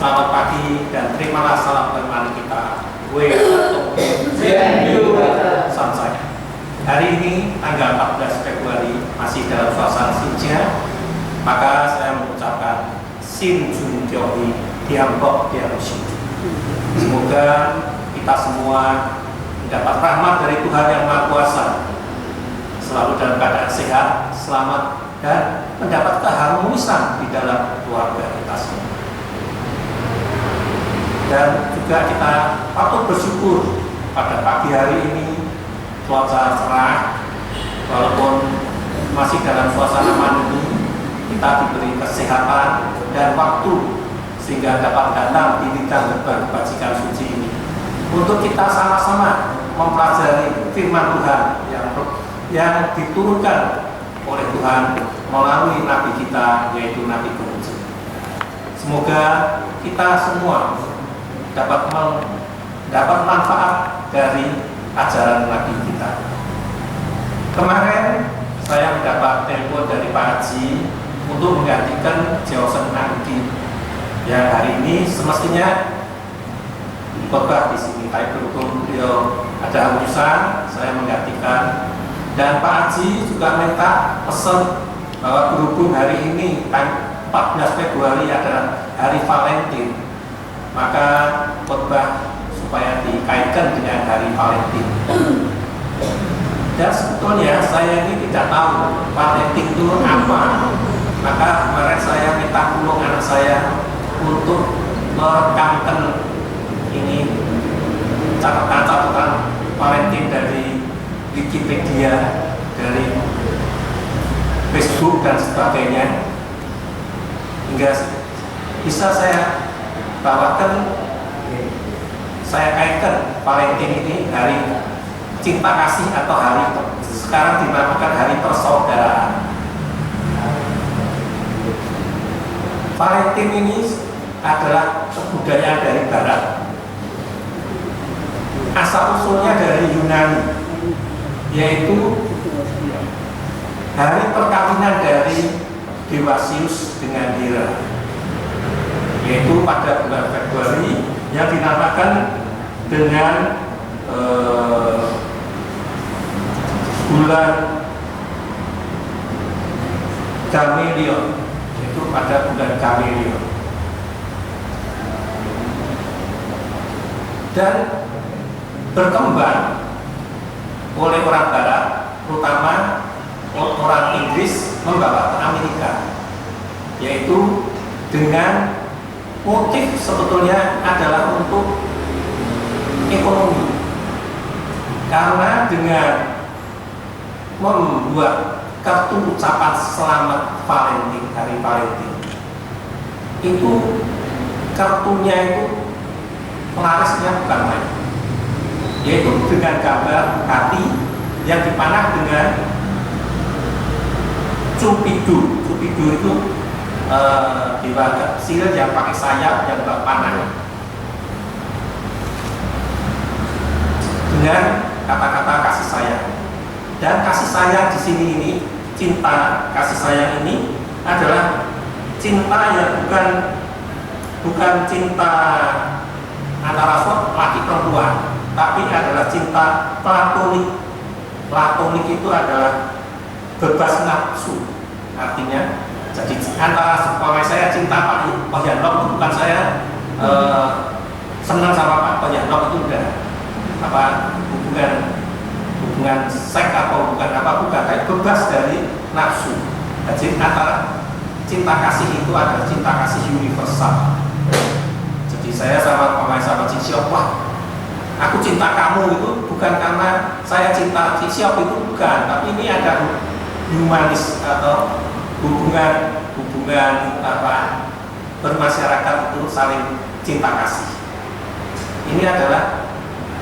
Selamat pagi dan terimalah salam teman kita. Samsai. Hari ini tanggal 14 Februari masih dalam suasana Xinjia, maka saya mengucapkan Xin Jun Jioi Tiangkok Tiangxi. Semoga kita semua mendapat rahmat dari Tuhan Yang Maha Kuasa, selalu dalam keadaan sehat, selamat, dan mendapat keharmonisan di dalam keluarga kita semua. Dan juga kita patut bersyukur pada pagi hari ini cuaca cerah, walaupun masih dalam suasana pandemi, kita diberi kesehatan dan waktu sehingga dapat datang di bidang kebajikan suci ini untuk kita sama-sama mempelajari firman Tuhan yang diturunkan oleh Tuhan melalui Nabi kita, yaitu Nabi Muhammad. Semoga kita semua dapat manfaat dari ajaran Nabi kita. Kemarin saya mendapat telepon dari Pak Haji untuk menggantikan Johnson Anggi yang hari ini semestinya khotbah di sini. Tapi berhubung beliau ada urusan, saya menggantikan. Dan Pak Haji juga minta pesan bahwa berhubung hari ini 14 Februari adalah hari Valentine, maka khotbah supaya dikaitkan dengan hari Valentine. Dan sebetulnya saya ini tidak tahu Valentine itu apa. Maka kemarin saya minta tolong anak saya untuk merekamkan ini catatan Valentine dari Wikipedia, dari Facebook dan sebagainya, hingga bisa saya bawakan, saya kaitkan Valentine ini hari cinta kasih atau hari sekarang dinamakan hari persaudaraan. Valentine ini adalah kebudayaan dari Barat. Asal usulnya dari Yunani, yaitu hari perkawinan dari Dewa Zeus dengan Hera, yaitu pada bulan Februari yang dinamakan dengan bulan Gamaliel, yaitu pada bulan Gamaliel. Dan berkembang oleh orang Barat, terutama orang Inggris membawa ke Amerika, yaitu dengan motif sebetulnya adalah untuk ekonomi, karena dengan membuat kartu ucapan selamat Valentine, hari Valentine, itu kartunya itu pelarisnya bukan main, yaitu dengan gambar hati yang dipanah dengan Cupido. Cupido itu dewa kecil yang pakai sayap yang berpanah dengan kata-kata kasih sayang. Dan kasih sayang di sini ini, cinta kasih sayang ini adalah cinta yang bukan cinta antara laki perempuan, tapi adalah cinta platonik. Platonik itu adalah bebas nafsu. Artinya, jadi antara supaya saya cinta Pak Yanlok, bukan saya senang sama Pak Yanlok, itu udah apa hubungan seks atau bukan apa, bukan, kayak bebas dari nafsu. Jadi antara cinta kasih itu adalah cinta kasih universal. Jadi saya sama Cisiop, wah, aku cinta kamu itu bukan karena saya cinta Cisiop, itu bukan, tapi ini ada humanis atau hubungan apa bermasyarakat itu saling cinta kasih. Ini adalah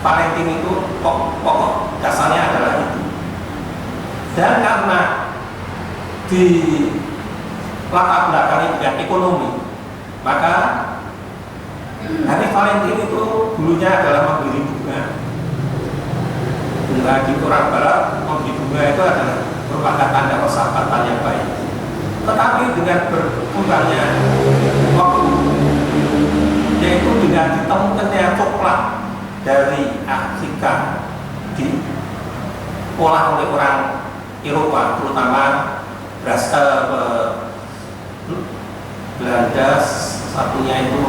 Valentine itu pokok dasarnya adalah itu. Dan karena di latar belakangnya dengan ekonomi, maka hari Valentine itu dulunya adalah memberi bunga. Bagi orang Barat, memberi bunga itu adalah merupakan tanda persahabatan yang baik. Tetapi dengan berkembangnya waktu, yaitu dengan ditemukannya coklat dari Afrika diolah oleh orang Eropa, terutama Belanda, satunya itu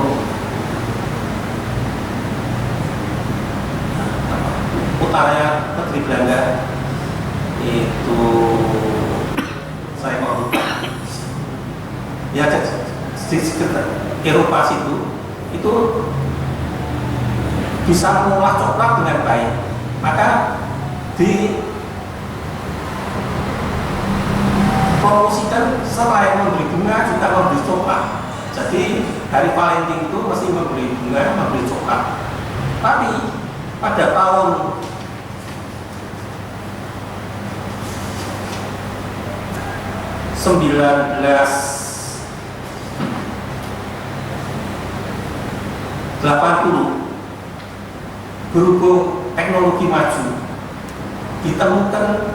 utaranya negeri Belanda itu saya mau lupa ya, di sekitar Eropa itu bisa mengolah coklat dengan baik, maka dipromosikan selain memberi bunga juga memberi coklat. Jadi hari Valentine itu mesti memberi bunga, memberi coklat. Tapi pada tahun 1980, berhubung teknologi maju, ditemukan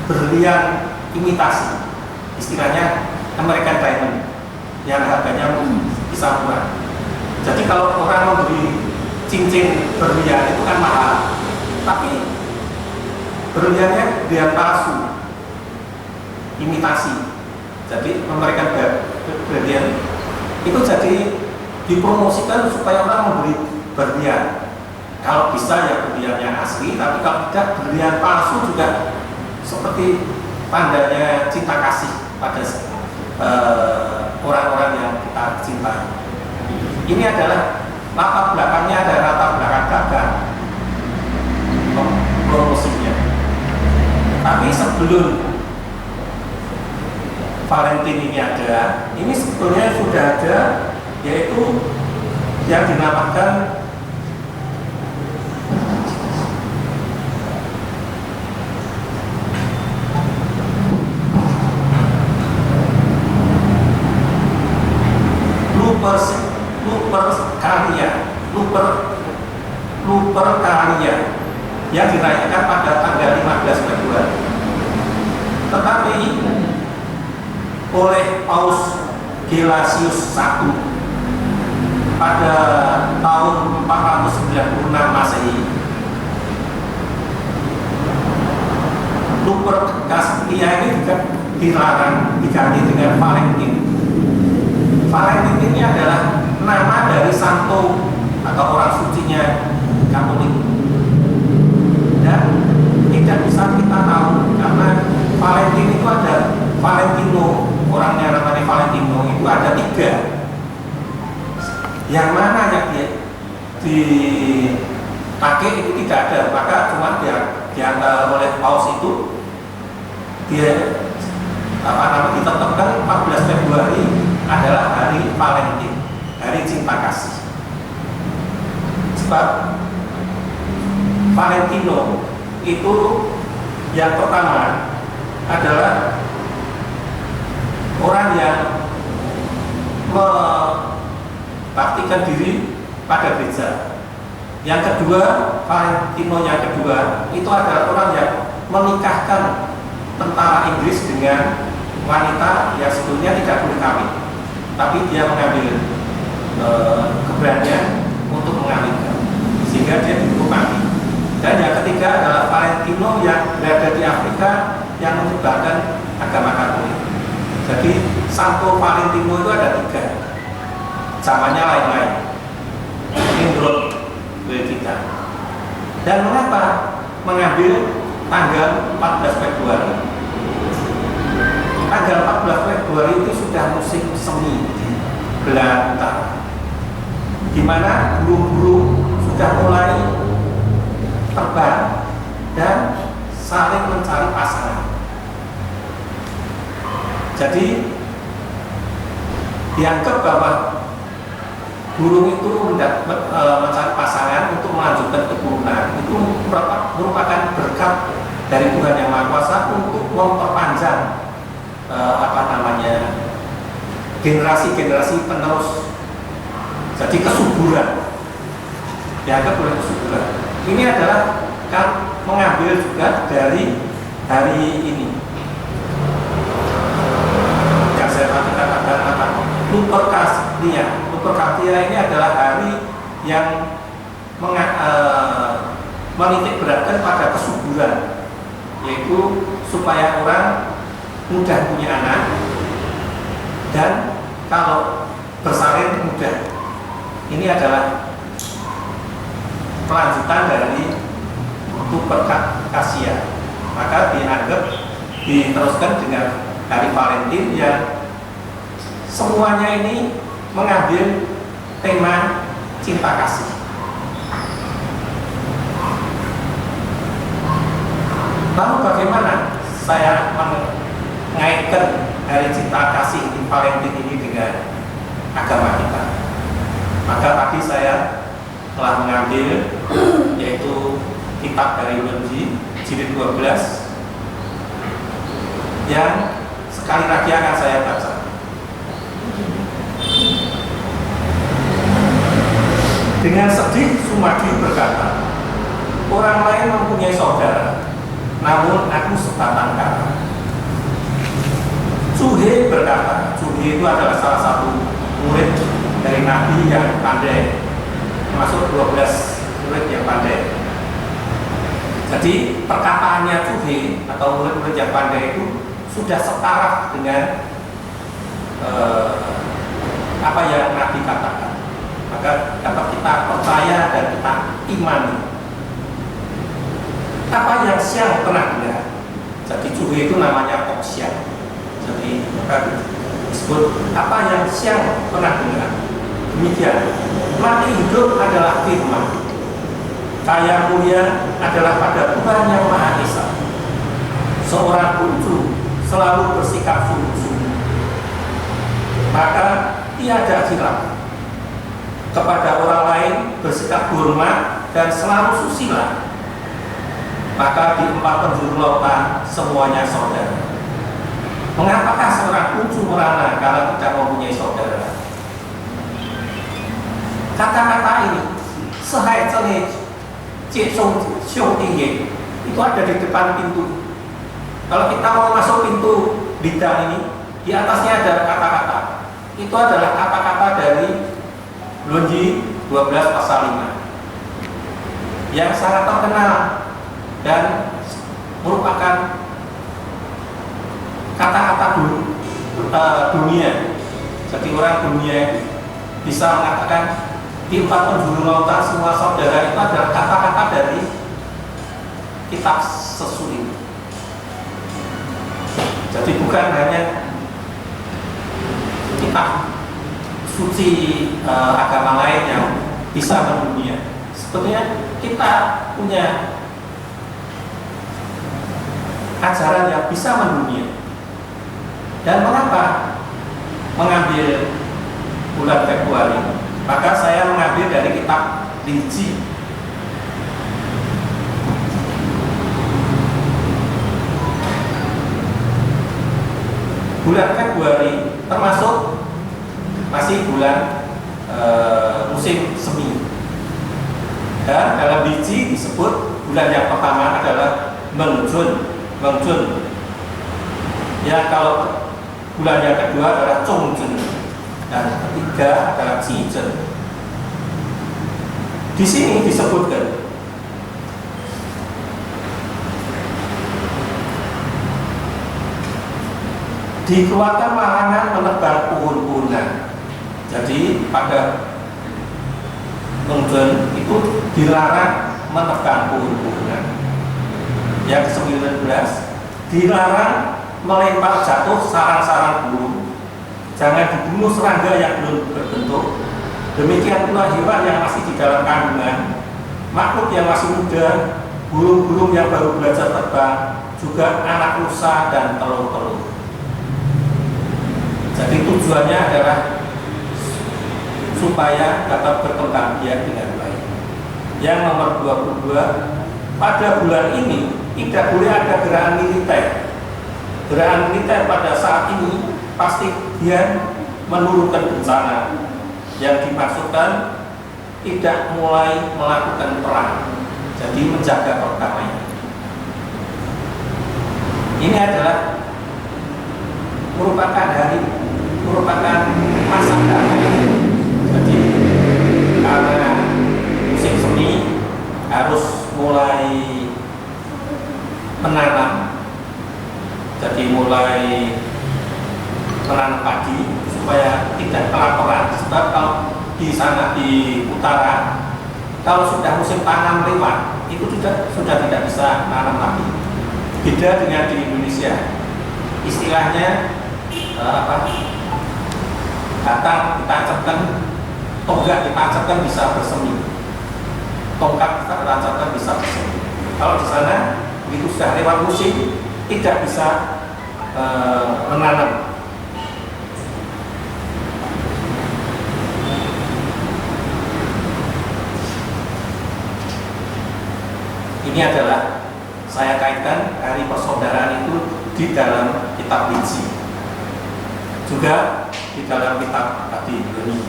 berlian imitasi, istilahnya American Diamond, yang harganya bisa murah. Jadi kalau orang membeli cincin berlian itu kan mahal, tapi berliannya berlian palsu, imitasi. Jadi American berlian itu jadi dipromosikan supaya orang membeli berlian. Kalau bisa ya berliannya asli, tapi kalau tidak berlian palsu juga seperti tandanya cinta kasih pada orang-orang yang kita cintai. Ini adalah latar belakangnya, ada latar belakang dagang promosinya. Tapi sebelum Valentine ini ada, ini sebetulnya sudah ada, yaitu yang dinamakan Lupercalia yang dirayakan pada tanggal 15 Februari. Tetapi oleh Paus Gelasius I pada tahun 496 Masehi, Lupercalia ini juga dilarang, diganti dengan Valentine. Valentine ini adalah nama dari santo atau orang sucinya Katolik, dan tidak bisa kita tahu karena Valentine itu ada Valentino, orangnya namanya Valentino itu ada 3. Yang mana yang dipakai itu tidak ada, maka cuma diantar oleh Paus itu dia ditetapkan 14 Februari adalah hari Valentine, hari cinta kasih. Sebab Valentino itu yang pertama adalah orang yang membaktikan diri pada gereja. Yang kedua, Valentino yang kedua itu adalah orang yang menikahkan tentara Inggris dengan wanita yang sebetulnya tidak boleh kawin, tapi dia mengambil keberanian untuk mengawinkan, sehingga dia ditutup mati. Dan yang ketiga adalah Valentino yang berada di Afrika yang menyebarkan agama Katolik. Jadi Santo Valentino itu ada 3, zamannya lain-lain. Ini menurut kita. Dan mengapa mengambil tanggal 14 Februari? Tanggal 14 Februari itu sudah musim semi di Belanda, di mana burung-burung sudah mulai terbang dan saling mencari pasangan. Jadi dianggap bahwa burung itu mencari pasangan untuk melanjutkan keturunan, itu merupakan berkat dari Tuhan Yang Maha Kuasa untuk memperpanjang generasi-generasi penerus. Jadi kesuburan, dianggap oleh kesuburan. Ini adalah kan mengambil juga dari hari ini yang saya katakan Lupercalia Huperkatia ini adalah hari yang menitik beratkan pada kesuburan, yaitu supaya orang mudah punya anak dan kalau bersalin mudah. Ini adalah kelanjutan dari Huperkasia, maka dianggap diteruskan dengan hari Valentin yang semuanya ini mengambil tema cinta kasih. Lalu bagaimana saya mengaitkan hari cinta kasih di Valentin ini dengan agama kita? Maka tadi saya telah mengambil yaitu kitab dari Lunji jilid 12 yang sekali lagi akan saya baca. Dengan sedih Sumadi berkata, orang lain mempunyai saudara, namun aku sebatang kara. Cuhe berkata, Cuhe itu adalah salah satu murid dari Nabi yang pandai, termasuk 12 murid yang pandai. Jadi perkataannya Cuhe atau murid-murid yang pandai itu sudah setara dengan apa yang Nabi katakan. Maka dapat kita percaya dan kita imani. Apa yang siang pernah dengar? Jadi Cuhe itu namanya Oksian. Jadi maka disebut apa yang siang pernah dengar. Demikian, mati hidup adalah firman, kaya mulia adalah pada Tuhan yang Maha Esa. Seorang kuncu selalu bersikap sungguh-sungguh, maka tiada hilaf. Kepada orang lain bersikap hormat dan selalu susila, maka di 4 penjuru lautan semuanya saudara. Mengapakah seorang kuncu merana kalau tidak mempunyai saudara? Kata-kata ini sehai cene cesong xiong tinggi itu ada di depan pintu. Kalau kita mau masuk pintu bidang ini, di atasnya ada kata-kata. Itu adalah kata-kata dari Lunji 12 pasal 5 yang sangat terkenal dan merupakan kata-kata dunia. Jadi orang dunia bisa mengatakan di 4 penjuru lautan semua saudara, itu adalah kata-kata dari kitab sesulit. Jadi bukan hanya kitab suci agama lain yang bisa mendunia. Sebetulnya kita punya ajaran yang bisa mendunia. Dan mengapa mengambil bulan Februari? Maka saya mengambil dari kitab Linji. Bulan Februari termasuk masih bulan musim semi. Dan dalam Linji disebut bulan yang pertama adalah Mengjun. Ya, kalau bulan yang kedua adalah Chongjun dan ketiga adalah Jijun. Di sini disebutkan dikeluarkan larangan menebang pohon-pohonan. Jadi pada Mengjun itu dilarang menebang pohon-pohonan. Yang ke-19 dilarang melempar jatuh sarang-sarang burung. Jangan dibunuh serangga yang belum berbentuk. Demikian pula hewan yang masih di dalam kandungan, makhluk yang masih muda, burung-burung yang baru belajar terbang, juga anak rusa dan telur-telur. Jadi tujuannya adalah supaya dapat berkembang biak dengan baik. Yang nomor 22, pada bulan ini tidak boleh ada gerakan militer. Gerakan militer pada saat ini pasti dia menurunkan bencana, yang dimaksudkan tidak mulai melakukan perang, jadi menjaga perdamaian. Ini adalah merupakan masa damai. menanam. Jadi mulai menanam padi supaya tidak kelaparan. Sebab kalau di sana di utara, kalau sudah musim tanam lewat, itu sudah tidak bisa tanam lagi. Beda dengan di Indonesia, istilahnya batang ditancapkan, tonggak ditancapkan bisa bersemi, tongkat ditancapkan bisa bersemi. Kalau di sana begitu sudah lewat musim tidak bisa menanam. Ini adalah saya kaitkan hari persaudaraan itu di dalam kitab Wiji, juga di dalam kitab Adi-Ibrani.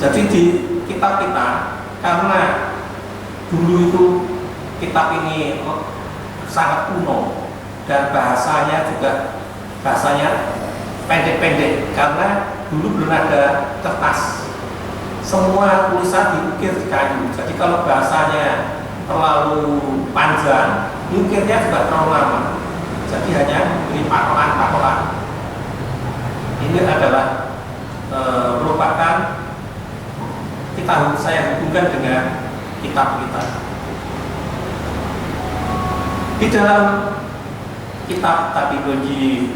Jadi di kitab kita, karena dulu itu kitab ini sangat kuno dan bahasanya pendek-pendek, karena dulu belum ada kertas. Semua tulisan diukir di kayu. Jadi kalau bahasanya terlalu panjang, diukirnya juga terlalu lama. Jadi hanya beri patokan-patokan. Ini adalah merupakan saya hubungkan dengan kitab kita. Di dalam kitab Adi-Ibrani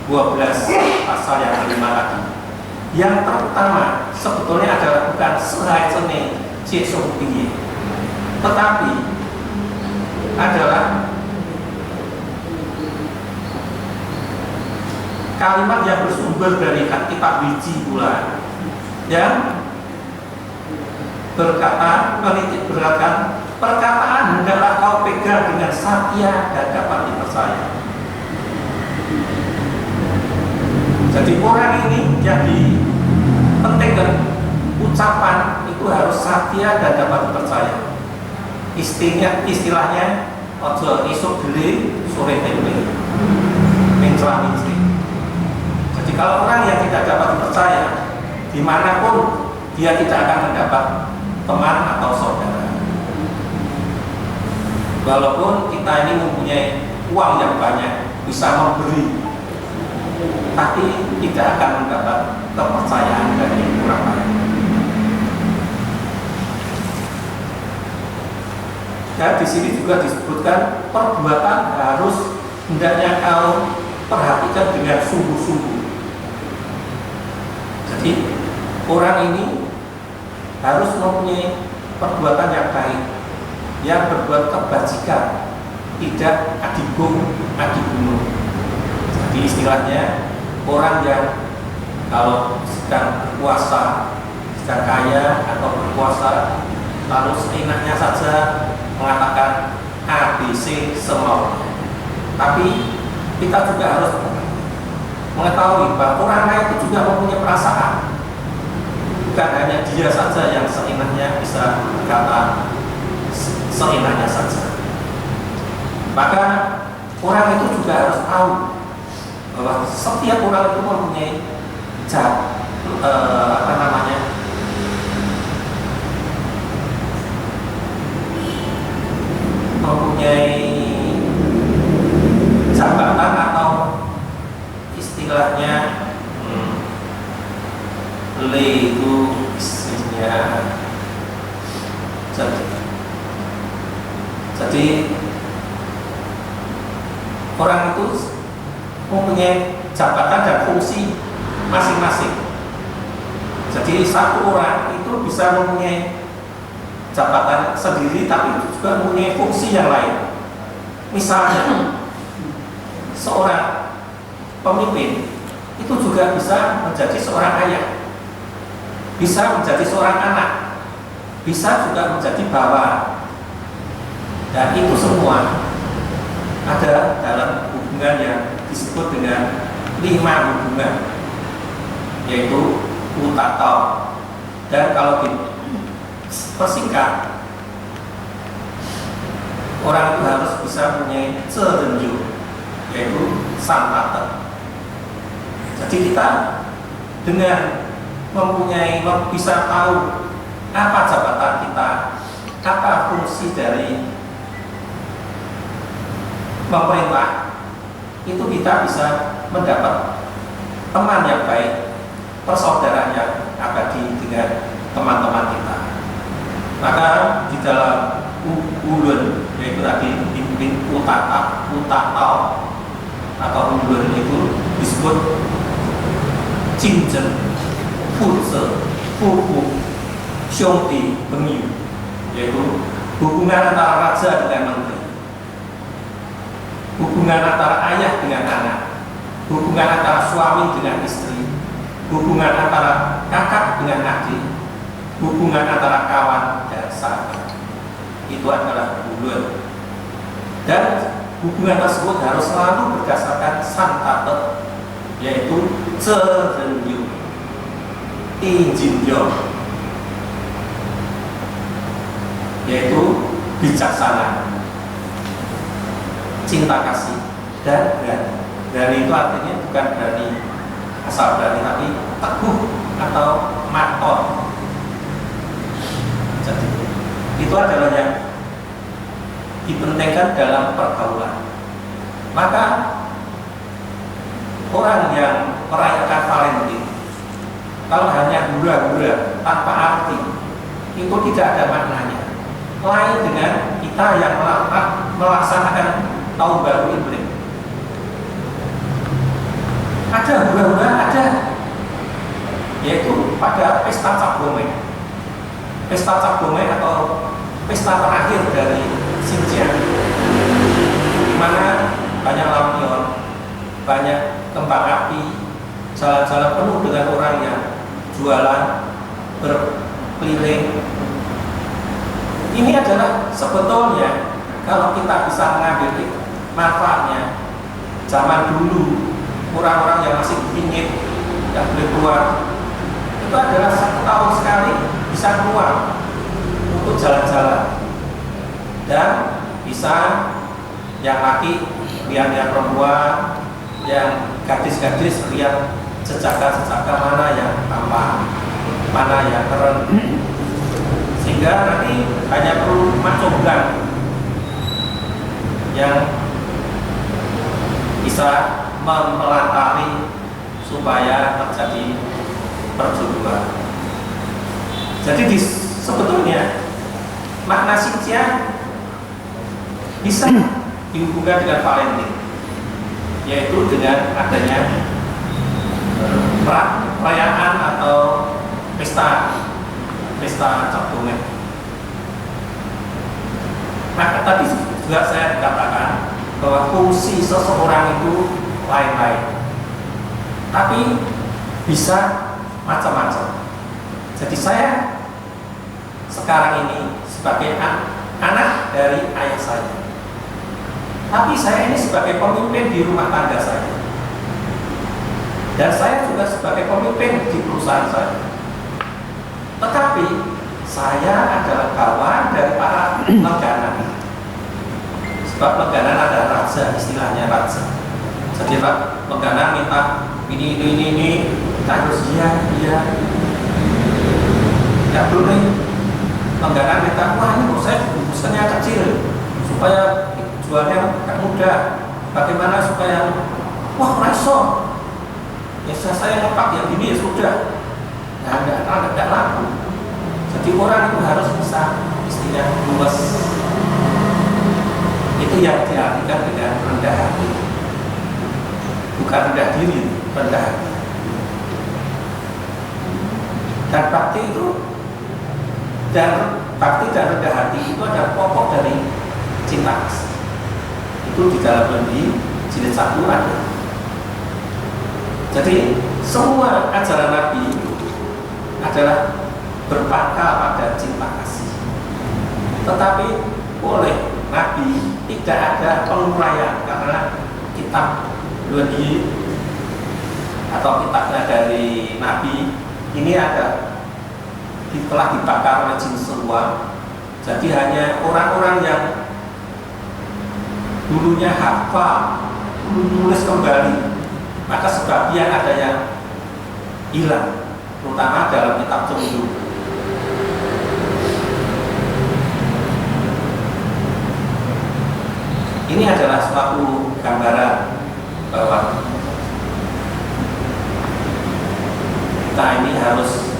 12 pasal yang kelima tadi, yang terutama sebetulnya adalah bukan sehai sene Yesus tinggi, tetapi adalah kalimat yang bersumber dari kitab Wiji pula, yang menitik beratkan perkataan hendaklah kau pegang dengan setia dan dapat dipercaya. Jadi orang ini jadi penting kan, ucapan itu harus setia dan dapat dipercaya. Istilahnya ojo isuk gede sore tempe mencela mistri. Jadi kalau orang yang tidak dapat dipercaya, dimanapun dia tidak akan mendapat teman atau saudara. Walaupun kita ini mempunyai uang yang banyak, bisa memberi, tapi tidak akan mendapat kepercayaan dari orang lain. Dan di sini juga disebutkan perbuatan harus hendaknya kau perhatikan dengan sungguh-sungguh. Jadi orang ini harus mempunyai perbuatan yang baik, yang berbuat kebajikan, tidak adigung. Jadi istilahnya orang yang kalau sedang puasa, sedang kaya atau berpuasa, lalu seenaknya saja mengatakan A, B, C semaunya. Tapi kita juga harus mengetahui bahwa orang lain itu juga mempunyai perasaan. Bukan hanya dia saja yang seenaknya bisa berkata seenaknya saja. Maka orang itu juga harus tahu bahwa setiap orang itu mempunyai mempunyai jabatan atau istilahnya itu isinya. Jadi orang itu mempunyai jabatan dan fungsi masing-masing. Jadi satu orang itu bisa mempunyai jabatan sendiri, tapi juga mempunyai fungsi yang lain. Misalnya seorang pemimpin itu juga bisa menjadi seorang ayah, bisa menjadi seorang anak, bisa juga menjadi bawahan. Dan itu semua ada dalam hubungan yang disebut dengan 5 hubungan, yaitu utato. Dan kalau dipersingkat, orang itu harus bisa mempunyai cerenju, yaitu santata. Jadi kita dengan bisa tahu apa jabatan kita, apa fungsi dari pemerintah, itu kita bisa mendapat teman yang baik, persaudaraan yang abadi dengan teman-teman kita. Maka di dalam ulun, yaitu tadi pimpin utatau atau ulun itu disebut cinjen, fuze, fuhu, syongti, bengiu, yaitu hubungan antara raja dengan menteri, hubungan antara ayah dengan anak, hubungan antara suami dengan istri, hubungan antara kakak dengan adik, hubungan antara kawan dan sahabat. Itu adalah ulun. Dan hubungan tersebut harus selalu berdasarkan santate, yaitu cerenyu, injinyo, yaitu bijaksana, cinta kasih, dan berani. Berani itu artinya bukan berani asal berani, tapi teguh atau maton. Jadi itu adalah yang dipentingkan dalam pergaulan. Maka orang yang merayakan Valentine, kalau hanya hura-hura tanpa arti, itu tidak ada maknanya. Lain dengan kita yang melaksanakan tahun baru Imlek. Ada hura-hura, ada, yaitu pada pesta Cap Gomeh. Pesta Cap Gomeh atau pesta terakhir dari Xinjiang, di mana banyak lampion, banyak kembang api, jalan-jalan penuh dengan orang yang jualan, berkeliling. Ini adalah sebetulnya kalau kita bisa mengambil manfaatnya. Zaman dulu orang-orang yang masih pingin yang boleh keluar, itu adalah 1 tahun sekali bisa keluar untuk jalan-jalan, dan bisa yang laki lihat yang perempuan, yang gadis-gadis lihat jejaka-jejaka mana yang tampan, mana yang keren, sehingga nanti hanya perlu macoblan yang bisa memelantari supaya terjadi perjodohan. Jadi sebetulnya makna Xinjiang bisa dihubungkan dengan Valentine, yaitu dengan adanya perayaan atau pesta Cap Gomeh. Maka tadi juga saya katakan bahwa fungsi seseorang itu lain-lain, tapi bisa macam-macam. Jadi saya sekarang ini sebagai anak dari ayah saya, tapi saya ini sebagai pemimpin di rumah tangga saya, dan saya juga sebagai pemimpin di perusahaan saya. Tetapi saya adalah kawan dari para Lengganan. Sebab Lengganan ada raja, istilahnya raja. Jadi Pak Lengganan minta ini, kita harus iya. Tidak boleh. Lengganan minta, wah ini saya bungkusannya kecil supaya jualnya mudah. Bagaimana supaya, wah reso, ya saya ngepak yang ini ya sudah. Nah, tidak laku. Jadi orang itu harus bisa istilah luas. Itu yang diartikan dengan rendah hati, bukan rendah diri, rendah hati. Dan bakti dan rendah hati itu adalah pokok dari cinta kasih. Itu di dalam Nabi jilid 1 ada. Jadi semua ajaran Nabi adalah berpangkal pada cinta kasih. Tetapi oleh Nabi tidak ada penguraian, karena kitab Nabi atau kitabnya dari Nabi ini telah dibakar oleh jin semua. Jadi hanya orang-orang yang dulunya hafal menulis kembali, maka sebagian ada yang hilang, terutama dalam kitab Cengdu. Ini adalah suatu gambaran bahwa kita ini harus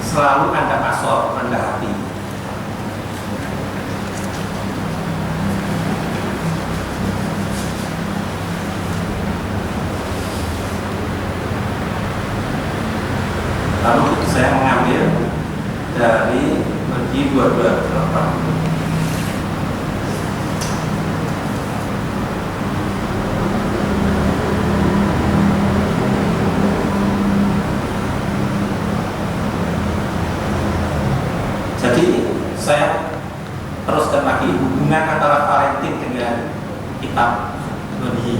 selalu ada asor, ada hati. Lalu saya mengambil dari Wahyu 2:28. Jadi saya teruskan lagi hubungan antara Valentin dengan kitab Wahyu.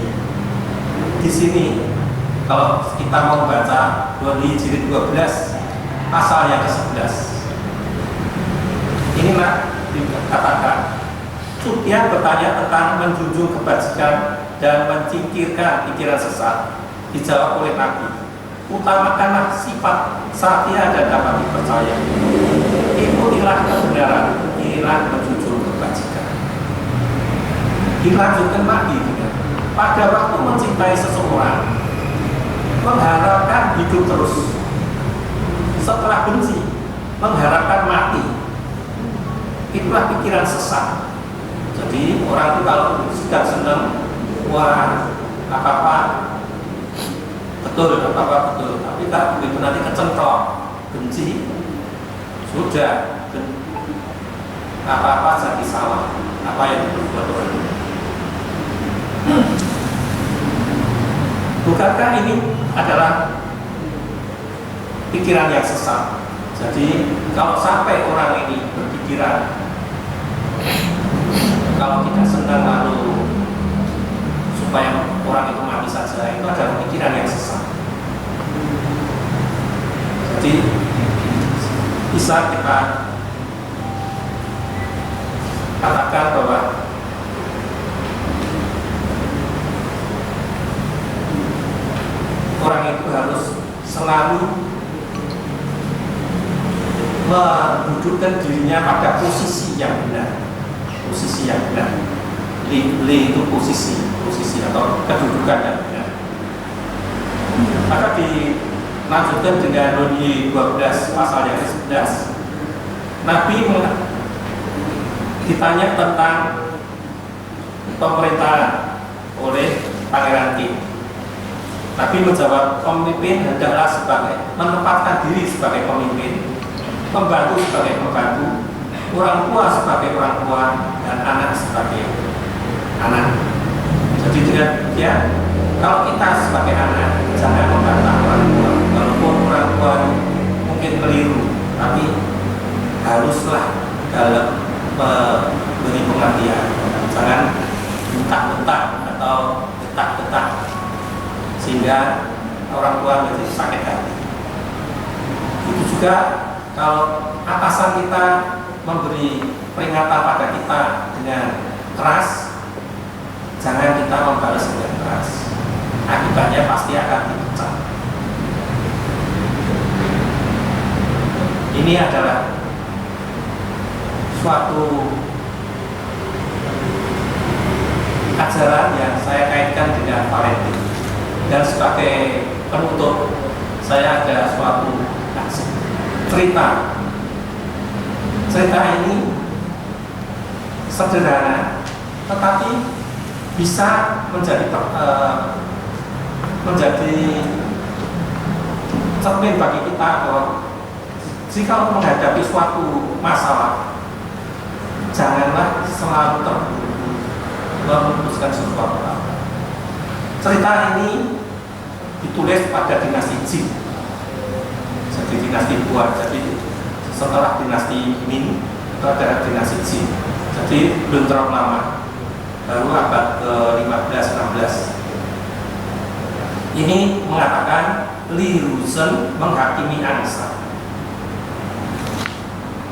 Di sini kalau kita mau baca Wahyu jilid 12 pasal yang ke-11, inilah dikatakan dia bertanya tentang menjunjung kebajikan dan mencingkirkan pikiran sesat. Dijawab oleh Nabi, utamakanlah sifat setia dan dapat dipercaya. Ikutilah kebenaran, inilah menjunjung kebajikan. Dilanjutkan lagi dengan pada waktu mencintai seseorang, mengharapkan hidup terus. Setelah benci, mengharapkan mati. Itulah pikiran sesat. Jadi orang itu kalau sudah senang, wah apa-apa betul, apa-apa betul. Tapi tak begitu nanti kecentrok, benci, sudah apa-apa jadi salah. Apa yang diperbuat orang itu. Bukankah ini adalah pikiran yang sesat? Jadi kalau sampai orang ini berpikiran kalau tidak senang lalu supaya orang itu mati saja, itu adalah pikiran yang sesat. Jadi bisa kita katakan bahwa orang itu harus selalu mendudukkan dirinya pada posisi yang benar. Posisi yang benar. Li itu posisi atau kedudukan yang benar. Maka dilanjutkan dengan Wahyu 12 pasal yang ke-11. Nabi ditanya tentang pemerintahan oleh Pangeran Kim. Nabi menjawab, pemimpin hendaklah menempatkan diri sebagai pemimpin, pembantu sebagai pembantu, orang tua sebagai orang tua, dan anak sebagai anak. Jadi dengan ya, kalau kita sebagai anak jangan membantah orang tua, walaupun orang tua mungkin keliru, tapi haruslah dalam beri pengertian, jangan bentak-bentak atau getak-getak sehingga orang tua menjadi sakit hati. Itu juga kalau atasan kita memberi peringatan pada kita dengan keras, jangan kita membalas dengan keras. Akibatnya pasti akan dipecat. Ini adalah suatu ajaran yang saya kaitkan dengan Valentin. Dan sebagai penutup, saya ada suatu cerita. Cerita ini sederhana, tetapi bisa menjadi cermin bagi kita bahwa jika menghadapi suatu masalah, janganlah selalu terburu-buru memutuskan sesuatu. Cerita ini ditulis pada dinasti Jin. Jadi dinasti Buat. Jadi setelah dinasti Ming itu ada dinasti Jin. Jadi belum terlalu lama, baru abad ke-15-16. Ini mengatakan Li Ruzhen menghakimi angsa.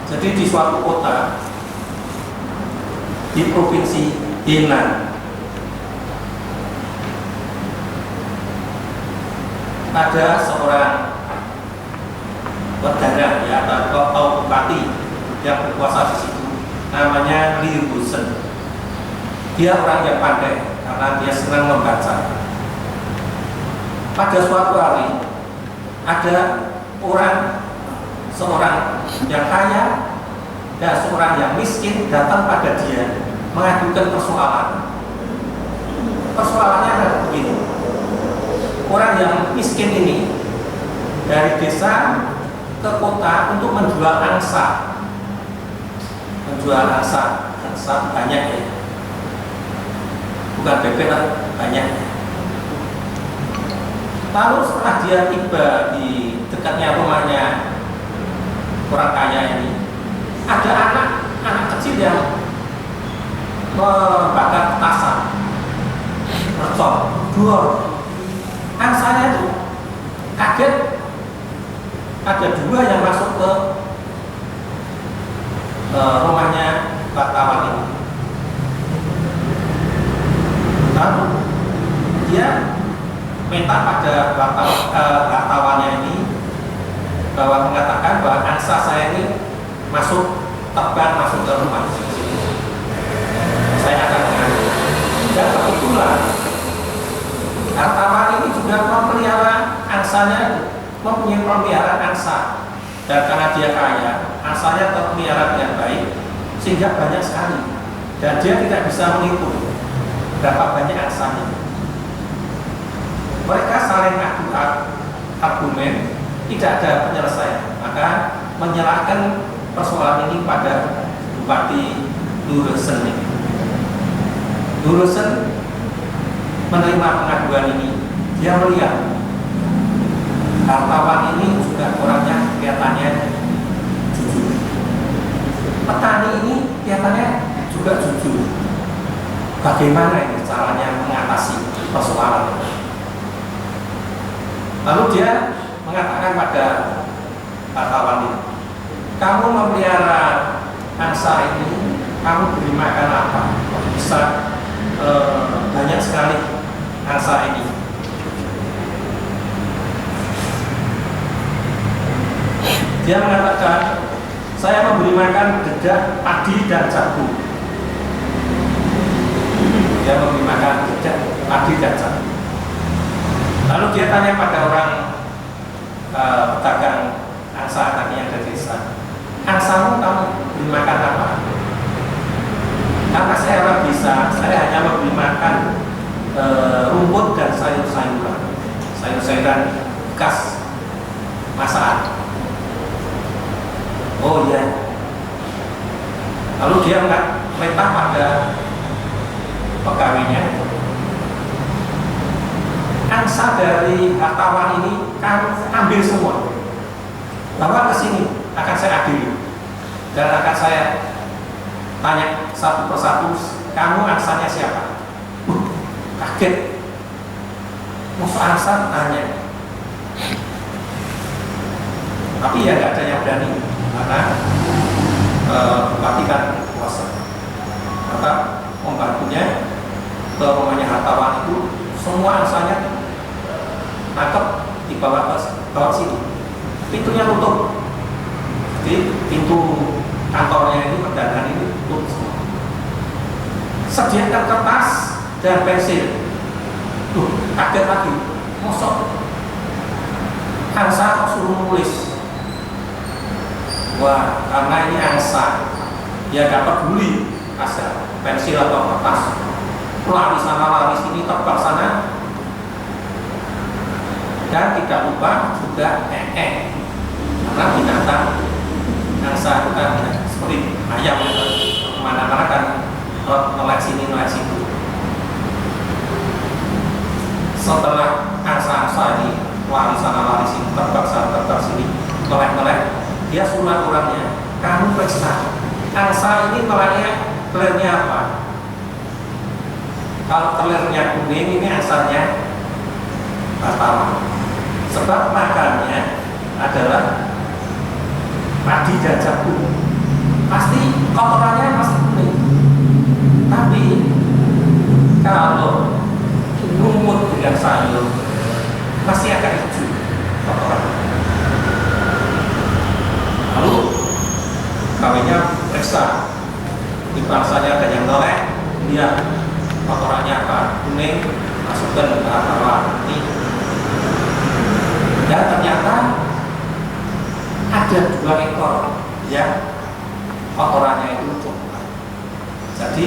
Jadi di suatu kota di provinsi Henan ada seorang perdana ya atau bupati yang berkuasa di situ, namanya Li Ruzhen. Dia orang yang pandai karena dia senang membaca. Pada suatu hari ada seorang yang kaya dan seorang yang miskin datang pada dia mengajukan persoalan. Persoalannya adalah begini. Orang yang miskin ini dari desa ke kota untuk menjual angsa. Menjual angsa banyak ya. Bukan bebek lah, banyak. Lalu setelah dia tiba di dekatnya rumahnya orang kaya ini, ada anak kecil yang membakar petasan, mercon, dua. Angsanya itu kaget, ada dua yang masuk ke rumahnya wartawan ini. Lalu dia minta pada wartawannya ini bahwa mengatakan bahwa angsa saya ini terbang masuk ke rumah. Saya akan mengambil. Dan kebetulan wartawan ini juga memelihara angsanya, mempunyai pemeliharaan angsa. Dan karena dia kaya, angsanya terpelihara dengan baik sehingga banyak sekali. Dan dia tidak bisa menghitung berapa banyak angsanya. Mereka saling adu argumen, tidak ada penyelesaian. Maka menyerahkan persoalan ini pada Bupati Durusen. Durusen menerima pengaduan ini. Dia melihat wartawan ini juga orangnya kelihatannya jujur. Petani ini kelihatannya juga jujur. Bagaimana ini caranya mengatasi persoalan? Lalu dia mengatakan pada wartawan ini, kamu memelihara angsa ini, kamu beri makan apa? Bisa banyak sekali angsa ini. Dia mengatakan, saya memberi makan dedak, padi dan jagung. Dia memberi makan dedak, padi dan jagung. Lalu dia tanya pada orang pedagang angsa tadi yang dari desa, angsamu kamu beri makan apa? Karena saya orang desa, saya hanya memberi makan rumput dan sayur-sayuran bekas masakan. Oh iya. Lalu dia minta pada pegawainya, angsa dari hartawan ini kamu ambil semua, bawa ke sini, akan saya adili dan akan saya tanya satu persatu, kamu angsanya siapa? Kaget, musuh angsa tanya, tapi ya nggak ada yang berani karena Bupati kan kuasa. Maka membantunya ke rumahnya hartawan itu, semua angsanya nangkep dibawa ke sini. Pintunya tutup. Jadi pintu kantornya ini, pedagang ini tutup semua. Sediakan kertas dan pensil. Kaget lagi. Mosok angsa kok suruh nulis. Wah, karena ini angsa, dia gak peduli kasih pensil atau kertas. Lari sana lari sini, terbang sana. Dan tidak lupa juga karena binatang angsa itu kan seperti ayam, kemana-mana kan ngelek sini ngelek situ. Setelah angsa-angsa ini lari sana lari sini, terbang sana terbang sini, ngelek, dia suruh orangnya, kamu periksa angsa ini telurnya apa? Kalau telurnya kuning, ini asalnya pertama. Sebab makannya adalah padi dan jagung. Pasti kotorannya masih kuning. Tapi kalau lumut dengan sayur masih akan hijau kotorannya. Lalu kawinnya periksa, di bangsanya ada yang nolek, lihat kotorannya apa, kuning, masukkan ke alat ini. Dan ternyata ada 2 ekor yang kotorannya itu coklat. Jadi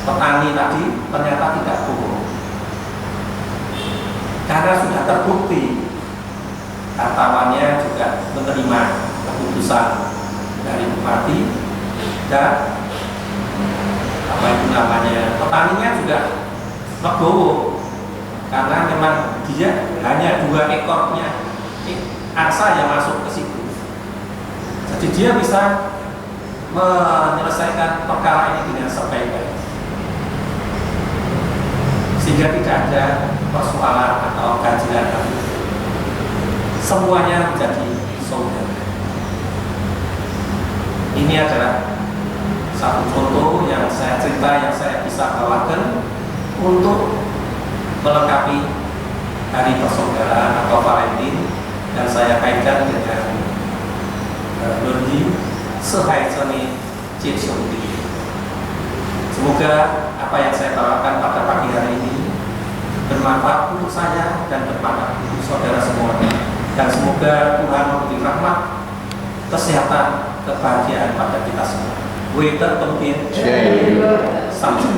petani tadi ternyata tidak bohong, karena sudah terbukti hartawannya juga menerima keputusan dari bupati, dan apa itu namanya, petaninya juga legowo, karena memang dia hanya 2 ekornya angsa yang masuk ke situ. Jadi dia bisa menyelesaikan perkara ini dengan sebaik-baiknya, sehingga tidak ada persoalan atau ganjilan lagi. Semuanya menjadi saudara. Ini adalah satu contoh yang saya cerita, yang saya bisa bawakan untuk melengkapi hari persaudaraan atau Valentine, dan saya kaitkan dengan Lundi Sehai Seni Cip Shouti. Semoga apa yang saya bawakan pada pagi hari ini bermanfaat untuk saya dan bermanfaat untuk saudara semuanya, dan semoga Tuhan memberi rahmat, kesehatan, kebahagiaan pada kita semua. Waiter Tongkin Samsung.